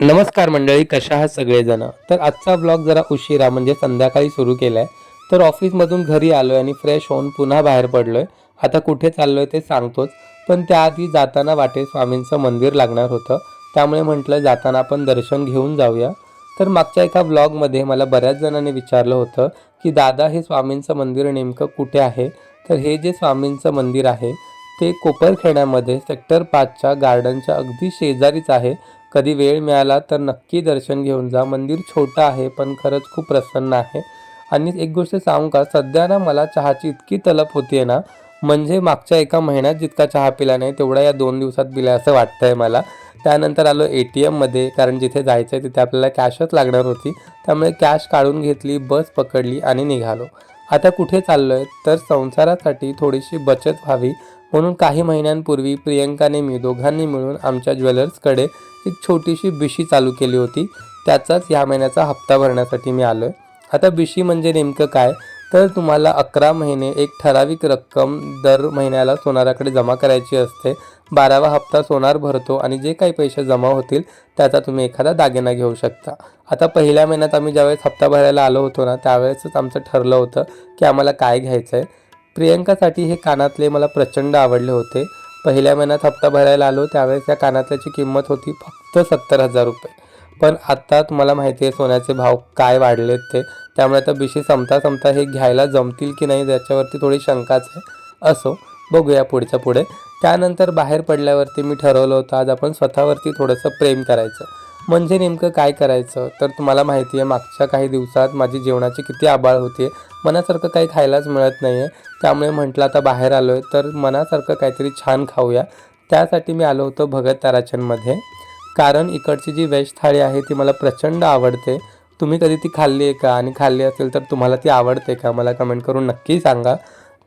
नमस्कार मंडळी, कशा आहात सगळेजण. तर आजचा ब्लॉग जरा उशिरा म्हणजे संध्याकाळी सुरू केलाय. तर ऑफिसमधून घरी आलोय आणि फ्रेश होऊन पुन्हा बाहेर पडलोय. आता कुठे चाललोय ते सांगतोच, पण त्याआधी जाताना वाटेत स्वामींचं मंदिर लागणार होतं. त्यामुळे म्हटलं जाताना आपण दर्शन घेऊन जाऊया. तर मागच्या एका ब्लॉगमध्ये मला बऱ्याच जणांनी विचारलं होतं की दादा, हे स्वामींचं मंदिर नेमकं कुठे आहे. तर हे जे स्वामींचं मंदिर आहे ते कोपरखेड्यामध्ये सेक्टर 5च्या गार्डनच्या अगदी शेजारीच आहे. कधी वेळ मिळाला तर नक्की दर्शन घेऊन जा. मंदिर छोटं आहे पण खरंच खूप प्रसन्न आहे. आणि एक गोष्ट सांगू का, सध्या ना मला चहाची इतकी तलप होतीये ना, म्हणजे मागच्या एका महिन्यात जितका चहा पिला नाही तेवढा या 2 दिवसात पिला असं वाटतंय मला. त्यानंतर आलो ATMमध्ये, कारण जिथे जायचं आहे तिथे आपल्याला कॅशच लागणार होती. त्यामुळे कॅश काढून घेतली, बस पकडली आणि निघालो. आता कुठे चाललोय तर संसारासाठी थोडीशी बचत व्हावी म्हणून काही महिन्यांपूर्वी प्रियंकाने मी दोघांनी मिळून आमच्या ज्वेलर्सकडे एक छोटीशी बिशी चालू केली होती. त्याचाच ह्या महिन्याचा हप्ता भरण्यासाठी मी आलो आहे. आता बिशी म्हणजे नेमकं काय, तर तुम्हाला 11 महिने एक ठराविक रक्कम दर महिन्याला सोनाराकडे जमा करायची असते. 12वा हप्ता सोनार भरतो आणि जे काही पैसे जमा होतील त्याचा तुम्ही एखादा दागिना घेऊ शकता. आता पहिल्या महिन्यात आम्ही ज्यावेळेस हप्ता भरायला आलो होतो ना, त्यावेळेसच आमचं ठरलं होतं की आम्हाला काय घ्यायचं आहे. प्रियंकासाठी हे कानातले मला प्रचंड आवडले होते. पहिल्या महिन्यात हप्ता भरायला आलो त्यावेळेस या कानातल्याची किंमत होती फक्त 70,000 रुपये. पण आत्ता तुम्हाला माहिती आहे सोन्याचे भाव काय वाढलेत ते. त्यामुळे आता बिशी संपता हे घ्यायला जमतील की नाही त्याच्यावरती थोडी शंकाच आहे. असो, बघूया पुढच्या पुढे. त्यानंतर बाहेर पडल्यावरती मी ठरवलं होतं आज आपण स्वतःवरती थोडंसं प्रेम करायचं. म्हणजे नेमकं काय करायचं, तर तुम्हाला माहिती आहे मागच्या काही दिवसात माझी जेवणाची किती आबाळ होती. मनासारखं काही खायलाच मिळत नाही आहे. त्यामुळे म्हटलं आता बाहेर आलो आहे तर मनासारखं काहीतरी छान खाऊया. त्यासाठी मी आलो होतो भगत ताराचंदमध्ये. कारण इकडची जी व्हेज थाळी आहे ती मला प्रचंड आवडते. तुम्ही कधी ती खाल्ली आहे का, आणि खाल्ली असेल तर तुम्हाला ती आवडते का, मला कमेंट करून नक्की सांगा.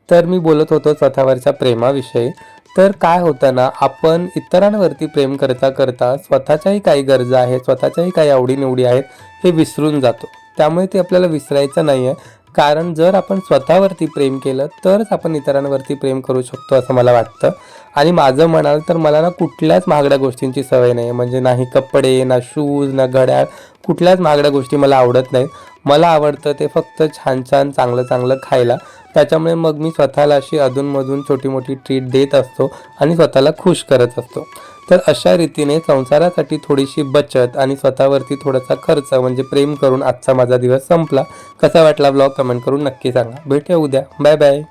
तर मी बोलत होतो स्वतःवरच्या प्रेमाविषयी. तर काय होतं ना, आपण इतरांवरती प्रेम करता करता स्वतःच्याही काही गरजा आहेत, स्वतःच्याही काही आवडीनिवडी आहेत हे विसरून जातो. त्यामुळे ते आपल्याला विसरायचं नाही आहे. कारण जर आपण स्वतःवरती प्रेम केलं तरच आपण इतरांवरती प्रेम करू शकतो असं मला वाटतं. आणि माझं म्हणाल तर मला ना कुठल्याच महागड्या गोष्टींची सवय नाही आहे. म्हणजे नाही कपडे, ना शूज, ना घड्याळ, कुठल्याच महागड्या गोष्टी मला आवडत नाहीत. मला आवडतं ते फक्त छान छान चांगलं चांगलं खायला. त्याच्यामुळे मग मी स्वतःला अशी अधूनमधून छोटी मोठी ट्रीट देत असतो आणि स्वतःला खुश करत असतो. तर अशा रीतीने संसारासाठी थोडीशी बचत आणि स्वतःवरती थोडासा खर्च म्हणजे प्रेम करून आजचा माझा दिवस संपला. कसा वाटला ब्लॉग कमेंट करून नक्की सांगा. भेटूया उद्या. Bye bye.